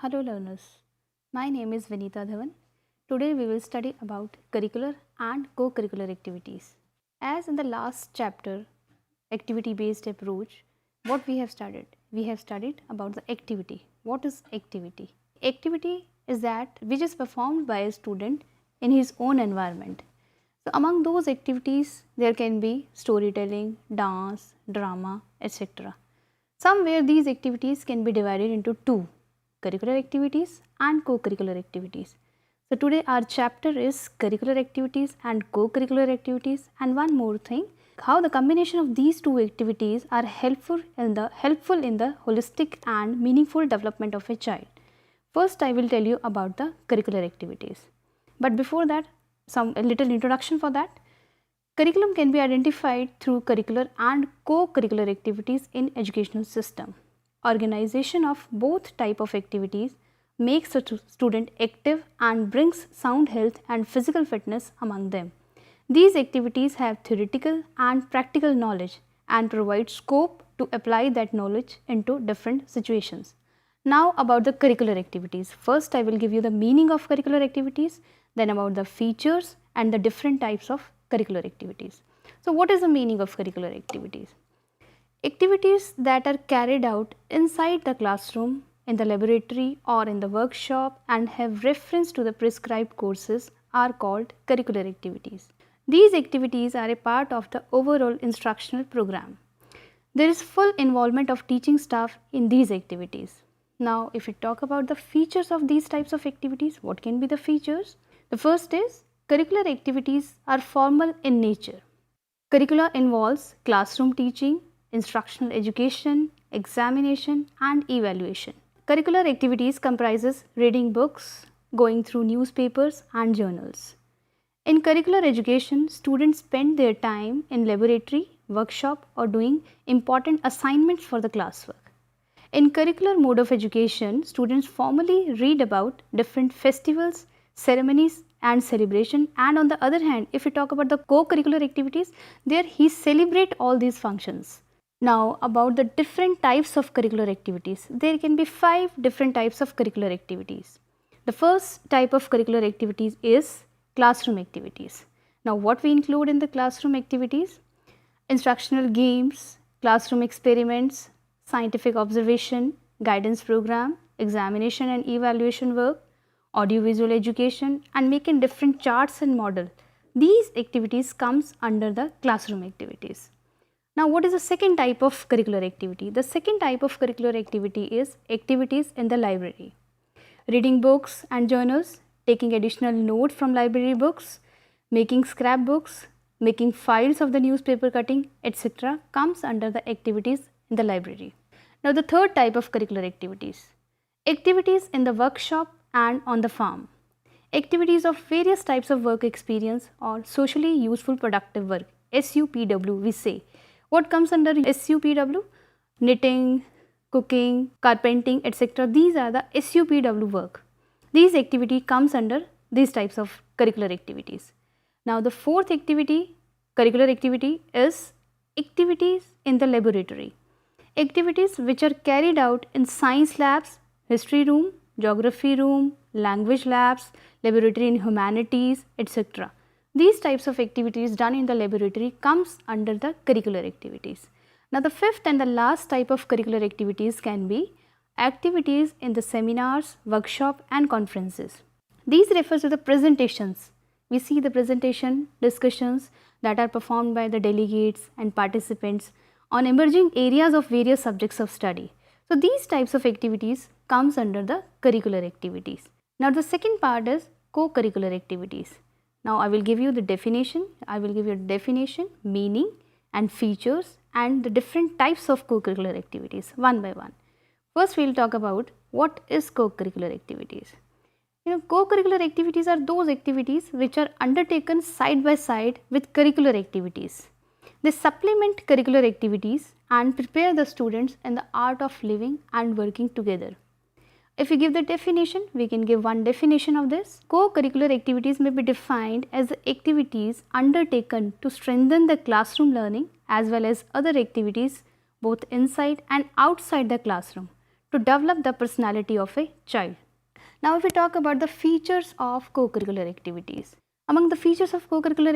Hello learners, my name is Vinita Dhawan. Today we will study about curricular and co-curricular activities. As in the last chapter, activity based approach, what we have studied? We have studied about the activity. What is activity? Activity is that which is performed by a student in his own environment. So among those activities there can be storytelling, dance, drama, etc. Somewhere these activities can be divided into two, curricular activities and co-curricular activities. So today our chapter is curricular activities and co-curricular activities, and one more thing, how the combination of these two activities are helpful in the holistic and meaningful development of a child. First I will tell you about the curricular activities. But before that, a little introduction for that. Curriculum can be identified through curricular and co-curricular activities in educational system. Organization of both type of activities makes a student active and brings sound health and physical fitness among them. These activities have theoretical and practical knowledge and provide scope to apply that knowledge into different situations. Now about the curricular activities. First I will give you the meaning of curricular activities, then about the features and the different types of curricular activities. So what is the meaning of curricular activities? Activities that are carried out inside the classroom, in the laboratory or in the workshop and have reference to the prescribed courses are called curricular activities. These activities are a part of the overall instructional program. There is full involvement of teaching staff in these activities. Now if we talk about the features of these types of activities, what can be the features? The first is curricular activities are formal in nature. Curricula involves classroom teaching, instructional education, examination and evaluation. Curricular activities comprises reading books, going through newspapers and journals. In curricular education, students spend their time in laboratory, workshop or doing important assignments for the classwork. In curricular mode of education, students formally read about different festivals, ceremonies and celebration, and on the other hand, if we talk about the co-curricular activities, there he celebrate all these functions. Now about the different types of curricular activities. There can be 5 different types of curricular activities. The first type of curricular activities is classroom activities. Now what we include in the classroom activities? Instructional games, classroom experiments, scientific observation, guidance program, examination and evaluation work, audiovisual education and making different charts and model. These activities comes under the classroom activities. Now what is the second type of curricular activity? The second type of curricular activity is activities in the library. Reading books and journals, taking additional notes from library books, making scrapbooks, making files of the newspaper cutting, etc. comes under the activities in the library. Now the third type of curricular activities. Activities in the workshop and on the farm. Activities of various types of work experience or socially useful productive work, SUPW we say. What comes under SUPW? Knitting, cooking, carpenting, etc. These are the SUPW work. These activity comes under these types of curricular activities. Now the fourth curricular activity is activities in the laboratory. Activities which are carried out in science labs, history room, geography room, language labs, laboratory in humanities, etc. These types of activities done in the laboratory comes under the curricular activities. Now the fifth and the last type of curricular activities can be activities in the seminars, workshop and conferences. These refer to the presentations. We see the presentation discussions that are performed by the delegates and participants on emerging areas of various subjects of study. So these types of activities comes under the curricular activities. Now the second part is co-curricular activities. Now I will give you the definition, meaning and features and the different types of co-curricular activities one by one. First we will talk about what is co-curricular activities. Co-curricular activities are those activities which are undertaken side by side with curricular activities. They supplement curricular activities and prepare the students in the art of living and working together. If we give the definition, we can give one definition of this. Co-curricular activities may be defined as the activities undertaken to strengthen the classroom learning as well as other activities both inside and outside the classroom to develop the personality of a child. Now, if we talk about the features of co-curricular activities. Among the features of co-curricular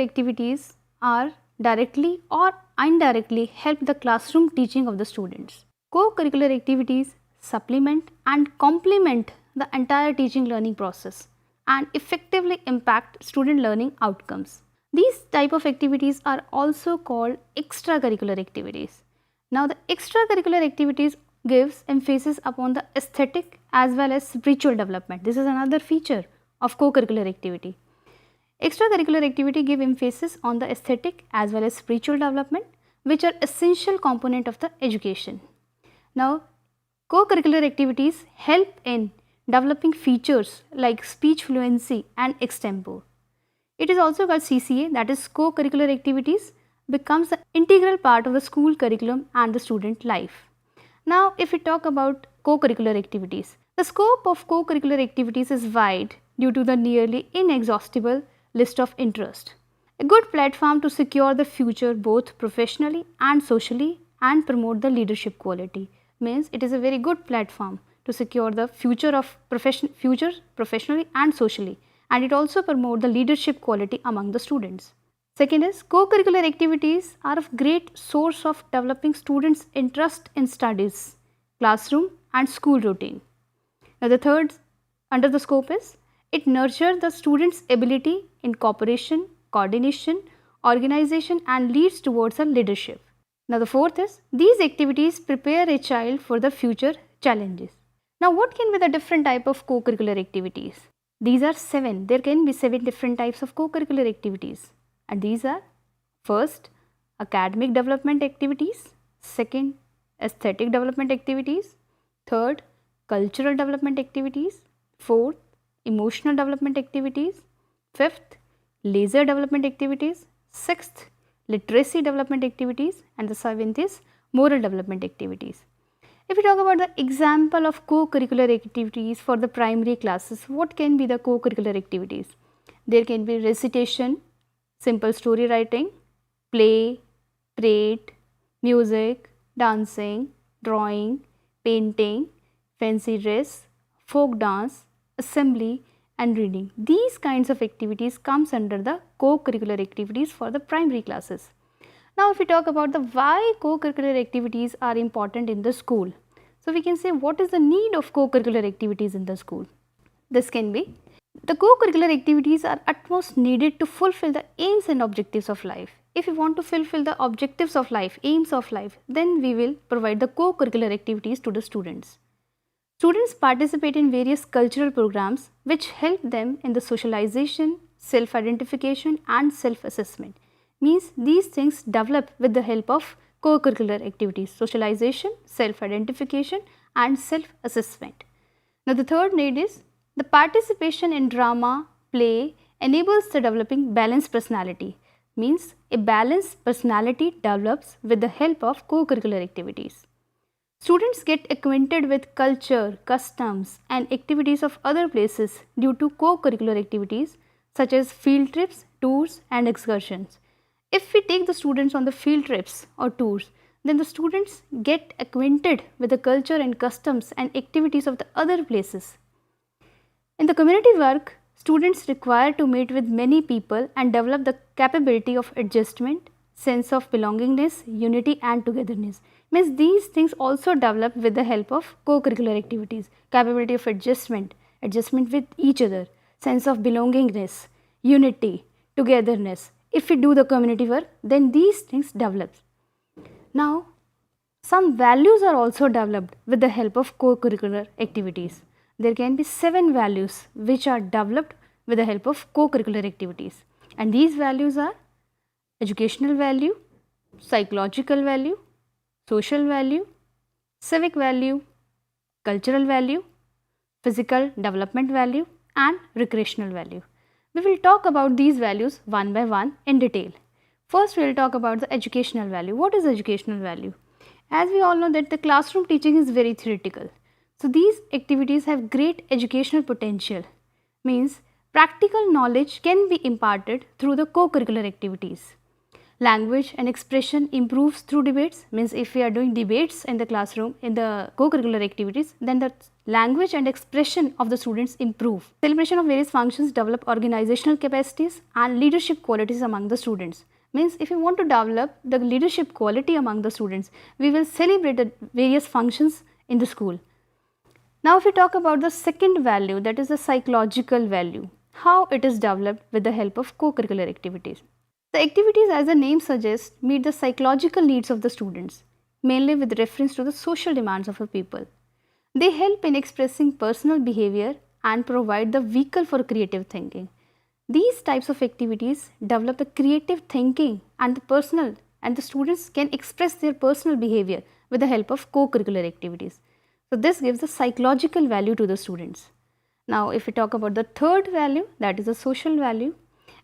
activities are directly or indirectly help the classroom teaching of the students. Co-curricular activities supplement and complement the entire teaching learning process and effectively impact student learning outcomes. These type of activities are also called extracurricular activities. Now, the extracurricular activities gives emphasis upon the aesthetic as well as spiritual development. This is another feature of co-curricular activity. Extracurricular activity give emphasis on the aesthetic as well as spiritual development, which are essential component of the education. Now, co-curricular activities help in developing features like speech fluency and extempo. It is also called CCA, that is co-curricular activities becomes an integral part of the school curriculum and the student life. Now, if we talk about co-curricular activities, the scope of co-curricular activities is wide due to the nearly inexhaustible list of interest. A good platform to secure the future both professionally and socially and promote the leadership quality. Means it is a very good platform to secure the future of professionally and socially, and it also promote the leadership quality among the students. Second is co-curricular activities are of great source of developing students' interest in studies, classroom and school routine. Now, the third under the scope is it nurtures the students' ability in cooperation, coordination, organization and leads towards a leadership. Now, the fourth is these activities prepare a child for the future challenges. Now, what can be the different type of co-curricular activities? These are 7. There can be 7 different types of co-curricular activities. And these are first, academic development activities, second, aesthetic development activities, third, cultural development activities, fourth, emotional development activities, fifth, leisure development activities, sixth, literacy development activities, and the seventh is moral development activities. If we talk about the example of co-curricular activities for the primary classes, what can be the co-curricular activities? There can be recitation, simple story writing, play, parade, music, dancing, drawing, painting, fancy dress, folk dance, assembly and reading. These kinds of activities comes under the co-curricular activities for the primary classes. Now, if we talk about the why co-curricular activities are important in the school. So, we can say what is the need of co-curricular activities in the school. This can be the co-curricular activities are utmost needed to fulfill the aims and objectives of life. If we want to fulfill the objectives of life, aims of life, then we will provide the co-curricular activities to the students. Students participate in various cultural programs which help them in the socialization, self-identification and self-assessment. Means these things develop with the help of co-curricular activities, socialization, self-identification and self-assessment. Now, the third need is the participation in drama, play enables the developing balanced personality. Means a balanced personality develops with the help of co-curricular activities. Students get acquainted with culture, customs and activities of other places due to co-curricular activities such as field trips, tours and excursions. If we take the students on the field trips or tours, then the students get acquainted with the culture and customs and activities of the other places. In the community work, students require to meet with many people and develop the capability of adjustment, sense of belongingness, unity and togetherness. Means these things also develop with the help of co-curricular activities, capability of adjustment with each other, sense of belongingness, unity, togetherness. If we do the community work, then these things develop. Now, some values are also developed with the help of co-curricular activities. There can be 7 values which are developed with the help of co-curricular activities, and these values are educational value, psychological value, social value, civic value, cultural value, physical development value and recreational value. We will talk about these values one by one in detail. First, we will talk about the educational value. What is educational value? As we all know that the classroom teaching is very theoretical. So, these activities have great educational potential. Means practical knowledge can be imparted through the co-curricular activities. Language and expression improves through debates, means if we are doing debates in the classroom in the co-curricular activities, then the language and expression of the students improve. Celebration of various functions develop organizational capacities and leadership qualities among the students. Means if you want to develop the leadership quality among the students, we will celebrate the various functions in the school. Now if we talk about the second value, that is the psychological value, how it is developed with the help of co-curricular activities. The activities, as the name suggests, meet the psychological needs of the students, mainly with reference to the social demands of a people. They help in expressing personal behavior and provide the vehicle for creative thinking. These types of activities develop the creative thinking and the students can express their personal behavior with the help of co-curricular activities. So this gives the psychological value to the students. Now if we talk about the third value, that is the social value.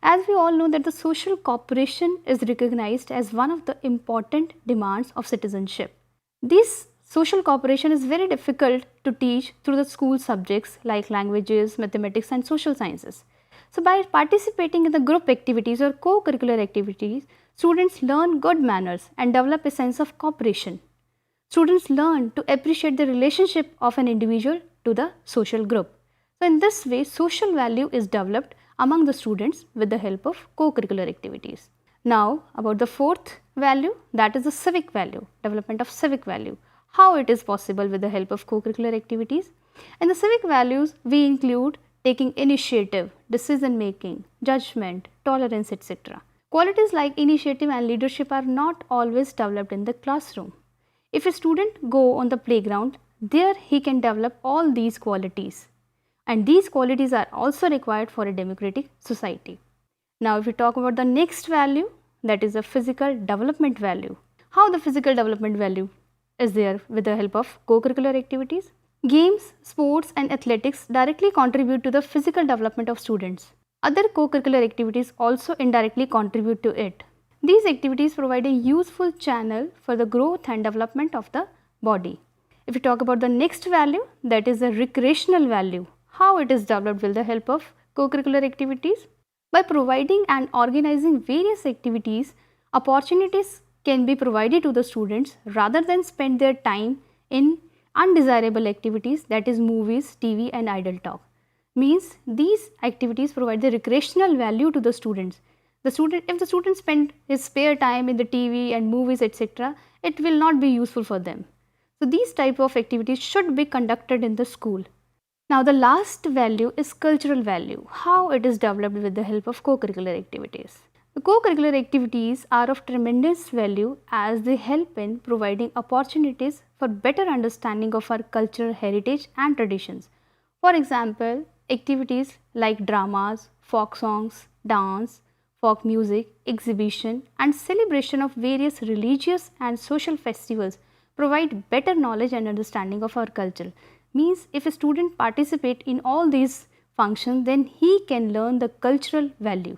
As we all know that the social cooperation is recognized as one of the important demands of citizenship. This social cooperation is very difficult to teach through the school subjects like languages, mathematics and social sciences. So by participating in the group activities or co-curricular activities, students learn good manners and develop a sense of cooperation. Students learn to appreciate the relationship of an individual to the social group. So in this way, social value is developed among the students with the help of co-curricular activities. Now about the fourth value, that is the civic value, development of civic value, how it is possible with the help of co-curricular activities. In the civic values, we include taking initiative, decision making, judgment, tolerance, etc. Qualities like initiative and leadership are not always developed in the classroom. If a student go on the playground, there he can develop all these qualities. And these qualities are also required for a democratic society. Now if we talk about the next value, that is the physical development value. How the physical development value is there with the help of co-curricular activities? Games, sports and athletics directly contribute to the physical development of students. Other co-curricular activities also indirectly contribute to it. These activities provide a useful channel for the growth and development of the body. If we talk about the next value, that is the recreational value. How it is developed with the help of co-curricular activities? By providing and organizing various activities, opportunities can be provided to the students rather than spend their time in undesirable activities, that is movies, TV and idle talk. Means these activities provide the recreational value to the students. If the student spend his spare time in the TV and movies etc., it will not be useful for them. So these type of activities should be conducted in the school. Now the last value is cultural value, how it is developed with the help of co-curricular activities. The co-curricular activities are of tremendous value as they help in providing opportunities for better understanding of our cultural heritage and traditions. For example, activities like dramas, folk songs, dance, folk music, exhibition and celebration of various religious and social festivals provide better knowledge and understanding of our culture. Means if a student participate in all these functions, then he can learn the cultural value.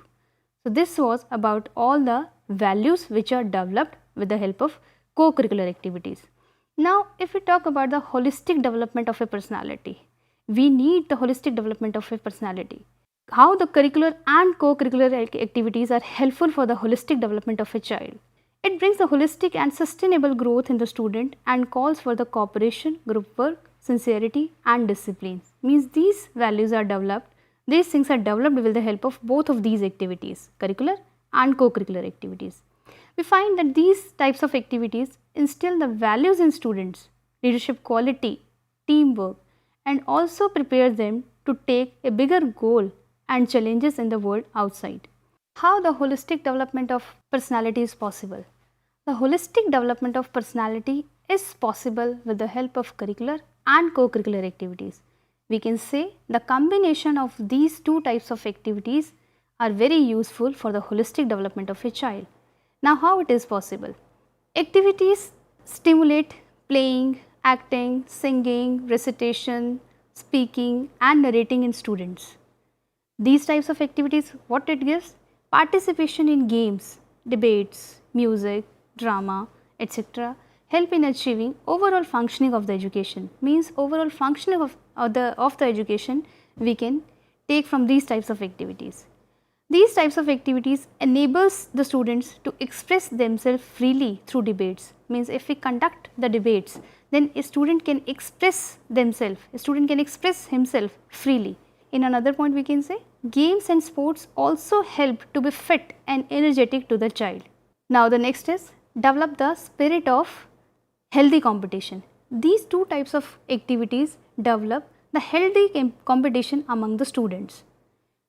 So this was about all the values which are developed with the help of co-curricular activities. Now if we talk about the holistic development of a personality, we need the holistic development of a personality. How the curricular and co-curricular activities are helpful for the holistic development of a child. It brings the holistic and sustainable growth in the student and calls for the cooperation, group work, sincerity and discipline. Means these values are developed, these things are developed with the help of both of these activities, curricular and co-curricular activities. We find that these types of activities instill the values in students, leadership quality, teamwork and also prepare them to take a bigger goal and challenges in the world outside. How the holistic development of personality is possible? The holistic development of personality is possible with the help of curricular and co-curricular activities. We can say the combination of these two types of activities are very useful for the holistic development of a child. Now how it is possible? Activities stimulate playing, acting, singing, recitation, speaking and narrating in students. These types of activities, what it gives? Participation in games, debates, music, drama, etc. help in achieving overall functioning of the education. Means overall functioning of the education we can take from these types of activities. These types of activities enables the students to express themselves freely through debates. Means if we conduct the debates, then a student can express themselves, a student can express himself freely. In another point we can say, games and sports also help to be fit and energetic to the child. Now the next is develop the spirit of healthy competition. These two types of activities develop the healthy competition among the students.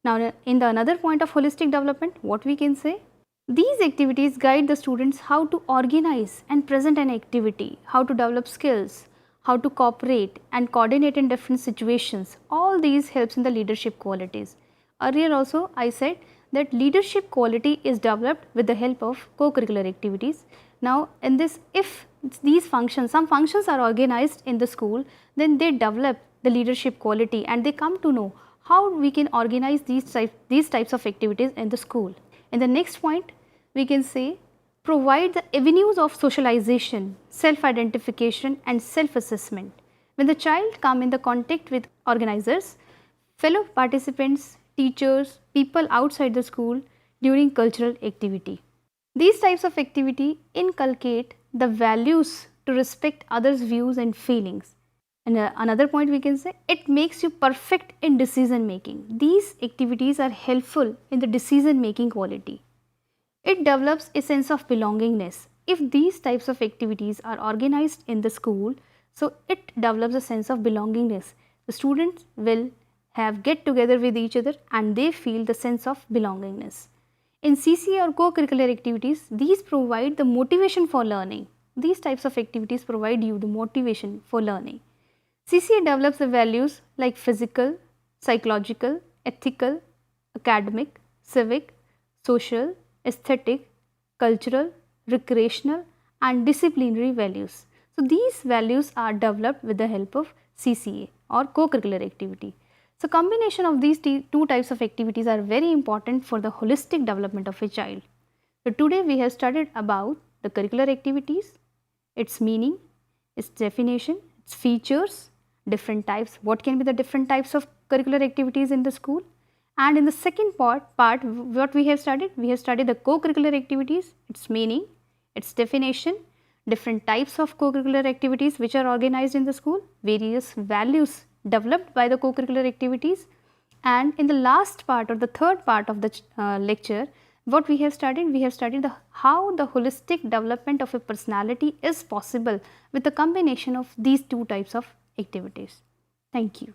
Now in the another point of holistic development, what we can say? These activities guide the students how to organize and present an activity, how to develop skills, how to cooperate and coordinate in different situations. All these helps in the leadership qualities. Earlier also I said that leadership quality is developed with the help of co-curricular activities. Now in this, if these functions, some functions are organized in the school, then they develop the leadership quality and they come to know how we can organize these types of activities in the school. In the next point, we can say provide the avenues of socialization, self-identification and self-assessment. When the child come in the contact with organizers, fellow participants, teachers, people outside the school during cultural activity. These types of activity inculcate the values to respect others' views and feelings. And another point we can say, it makes you perfect in decision making. These activities are helpful in the decision making quality. It develops a sense of belongingness. If these types of activities are organized in the school, so it develops a sense of belongingness. The students will have get together with each other and they feel the sense of belongingness. In CCA or co-curricular activities, these provide the motivation for learning. These types of activities provide you the motivation for learning. CCA develops the values like physical, psychological, ethical, academic, civic, social, aesthetic, cultural, recreational and disciplinary values. So, these values are developed with the help of CCA or co-curricular activity. So, combination of these two types of activities are very important for the holistic development of a child. So, today we have studied about the curricular activities, its meaning, its definition, its features, different types, what can be the different types of curricular activities in the school. And in the second part what we have studied the co-curricular activities, its meaning, its definition, different types of co-curricular activities which are organized in the school, various values developed by the co-curricular activities. And in the last part or the third part of the lecture, what we have studied how the holistic development of a personality is possible with the combination of these two types of activities. Thank you.